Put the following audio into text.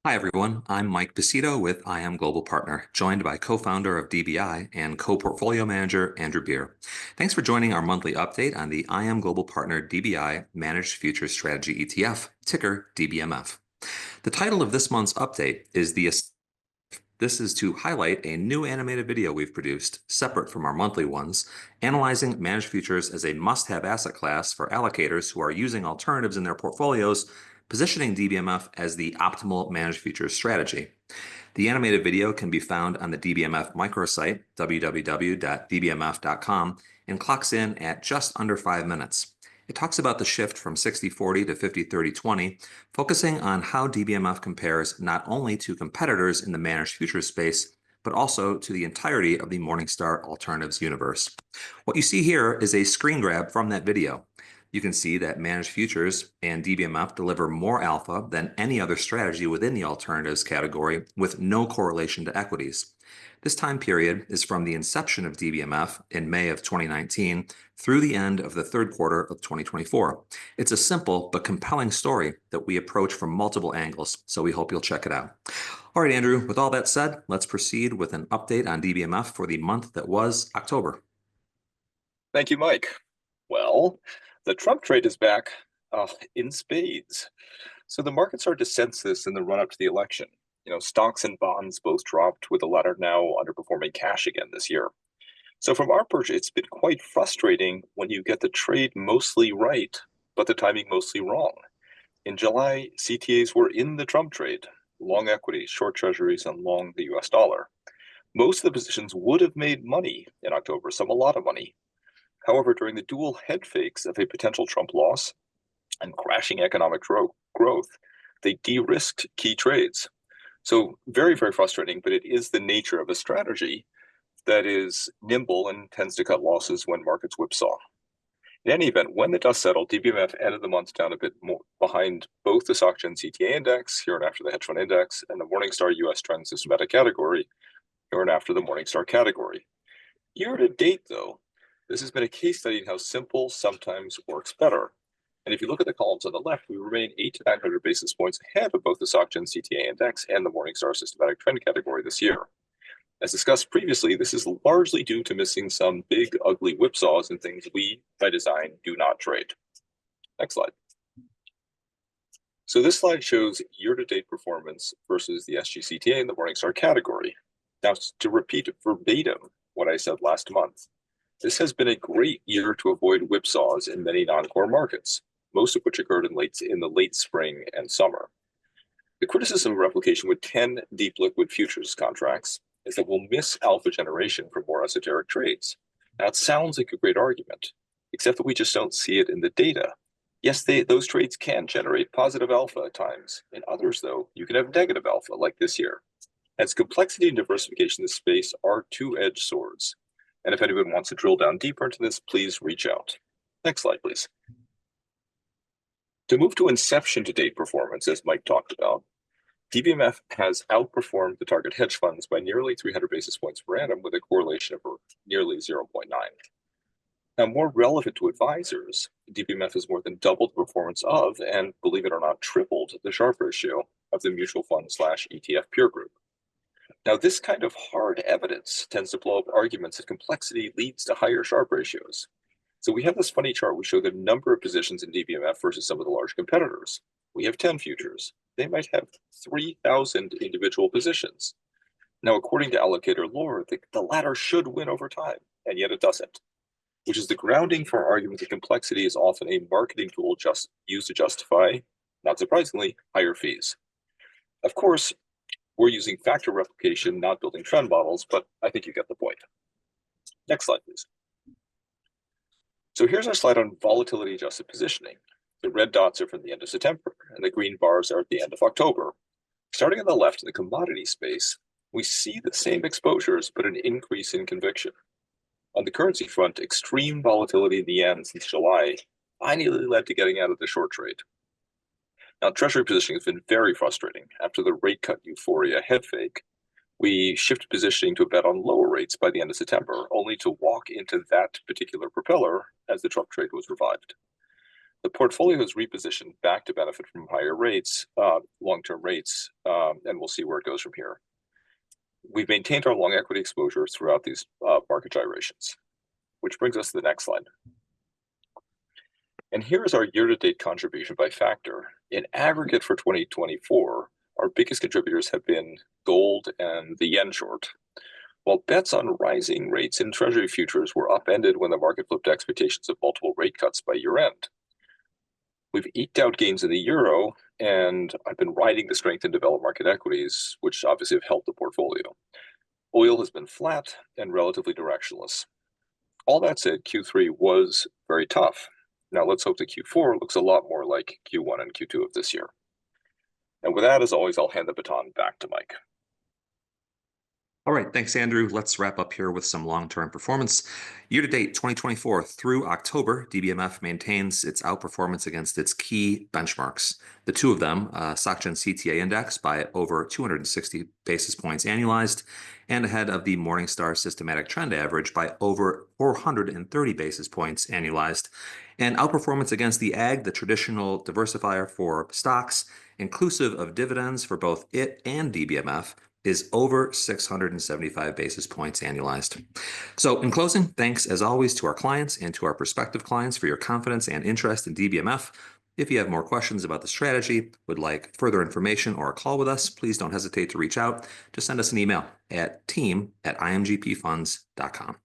Hi, everyone. I'm Mike Pacito with IM Global Partner, joined by co-founder of DBI and co-portfolio manager Andrew Beer. Thanks for joining our monthly update on the IM Global Partner DBI Managed Futures Strategy ETF, ticker DBMF. The title of this month's update is This is to highlight a new animated video we've produced, separate from our monthly ones, analyzing managed futures as a must-have asset class for allocators who are using alternatives in their portfolios, positioning DBMF as the optimal managed futures strategy. The animated video can be found on the DBMF microsite, www.dbmf.com, and clocks in at just under 5 minutes. It talks about the shift from 60-40 to 50-30-20, focusing on how DBMF compares not only to competitors in the managed futures space, but also to the entirety of the Morningstar alternatives universe. What you see here is a screen grab from that video. You can see that managed futures and DBMF deliver more alpha than any other strategy within the alternatives category with no correlation to equities. This time period is from the inception of DBMF in May of 2019 through the end of the third quarter of 2024. It's a simple but compelling story that we approach from multiple angles, so we hope you'll check it out. All right, Andrew, with all that said, let's proceed with an update on DBMF for the month that was October. Thank you, Mike. Well, the Trump trade is back in spades. So the markets are to sense this in the run-up to the election. Stocks and bonds both dropped, with the latter now underperforming cash again this year. So from our perch, it's been quite frustrating when you get the trade mostly right, but the timing mostly wrong. In July, CTAs were in the Trump trade, long equities, short treasuries, and long the US dollar. Most of the positions would have made money in October, some a lot of money. However, during the dual head fakes of a potential Trump loss and crashing economic growth, they de-risked key trades. So very, very frustrating, but it is the nature of a strategy that is nimble and tends to cut losses when markets whipsaw. In any event, when the dust settled, DBMF ended the month down a bit more behind both the SocGen CTA index, here and after the hedge fund index, and the Morningstar US Trend Systematic category, here and after the Morningstar category. Year to date, though, this has been a case study in how simple sometimes works better. And if you look at the columns on the left, we remain 800 to 900 basis points ahead of both the SocGen CTA index and the Morningstar Systematic Trend category this year. As discussed previously, this is largely due to missing some big, ugly whipsaws and things we, by design, do not trade. Next slide. So this slide shows year-to-date performance versus the SGCTA in the Morningstar category. Now, to repeat verbatim what I said last month, this has been a great year to avoid whipsaws in many non-core markets, most of which occurred in the late spring and summer. The criticism of replication with 10 deep liquid futures contracts is that we'll miss alpha generation from more esoteric trades. Now, it sounds like a great argument, except that we just don't see it in the data. Yes, those trades can generate positive alpha at times. In others, though, you can have negative alpha, like this year. As complexity and diversification in this space are two-edged swords. And if anyone wants to drill down deeper into this, please reach out. Next slide, please. To move to inception to date performance, as Mike talked about, DBMF has outperformed the target hedge funds by nearly 300 basis points per annum, with a correlation of nearly 0.9. Now, more relevant to advisors, DBMF has more than doubled the performance of, and believe it or not, tripled the Sharpe ratio of the mutual fund/ETF peer group. Now, this kind of hard evidence tends to blow up arguments that complexity leads to higher Sharpe ratios. So we have this funny chart. We show the number of positions in DBMF versus some of the large competitors. We have 10 futures. They might have 3,000 individual positions. Now, according to allocator lore, the latter should win over time, and yet it doesn't, which is the grounding for our argument that complexity is often a marketing tool used to justify, not surprisingly, higher fees. Of course, we're using factor replication, not building trend models, but I think you get the point. Next slide, please. So here's our slide on volatility adjusted positioning. The red dots are from the end of September, and the green bars are at the end of October. Starting on the left in the commodity space, we see the same exposures, but an increase in conviction. On the currency front, extreme volatility in the yen since July finally led to getting out of the short trade. Now, treasury positioning has been very frustrating. After the rate cut euphoria head fake, we shifted positioning to a bet on lower rates by the end of September, only to walk into that particular propeller as the Trump trade was revived. The portfolio has repositioned back to benefit from higher rates, long-term rates, and we'll see where it goes from here. We've maintained our long equity exposure throughout these market gyrations, which brings us to the next slide. And here is our year-to-date contribution by factor. In aggregate for 2024, our biggest contributors have been gold and the yen short, while bets on rising rates in Treasury futures were upended when the market flipped expectations of multiple rate cuts by year-end. We've eked out gains in the euro, and I've been riding the strength in developed market equities, which obviously have helped the portfolio. Oil has been flat and relatively directionless. All that said, Q3 was very tough. Now let's hope that Q4 looks a lot more like Q1 and Q2 of this year. And with that, as always, I'll hand the baton back to Mike. All right, thanks, Andrew. Let's wrap up here with some long-term performance. Year-to-date 2024 through October, DBMF maintains its outperformance against its key benchmarks. The two of them, SocGen CTA Index by over 260 basis points annualized, and ahead of the Morningstar Systematic Trend Average by over 430 basis points annualized, and outperformance against the AG, the traditional diversifier for stocks, inclusive of dividends for both it and DBMF, is over 675 basis points annualized. So in closing, thanks as always to our clients and to our prospective clients for your confidence and interest in DBMF. If you have more questions about the strategy, would like further information or a call with us, please don't hesitate to reach out. Just send us an email at team@imgpfunds.com.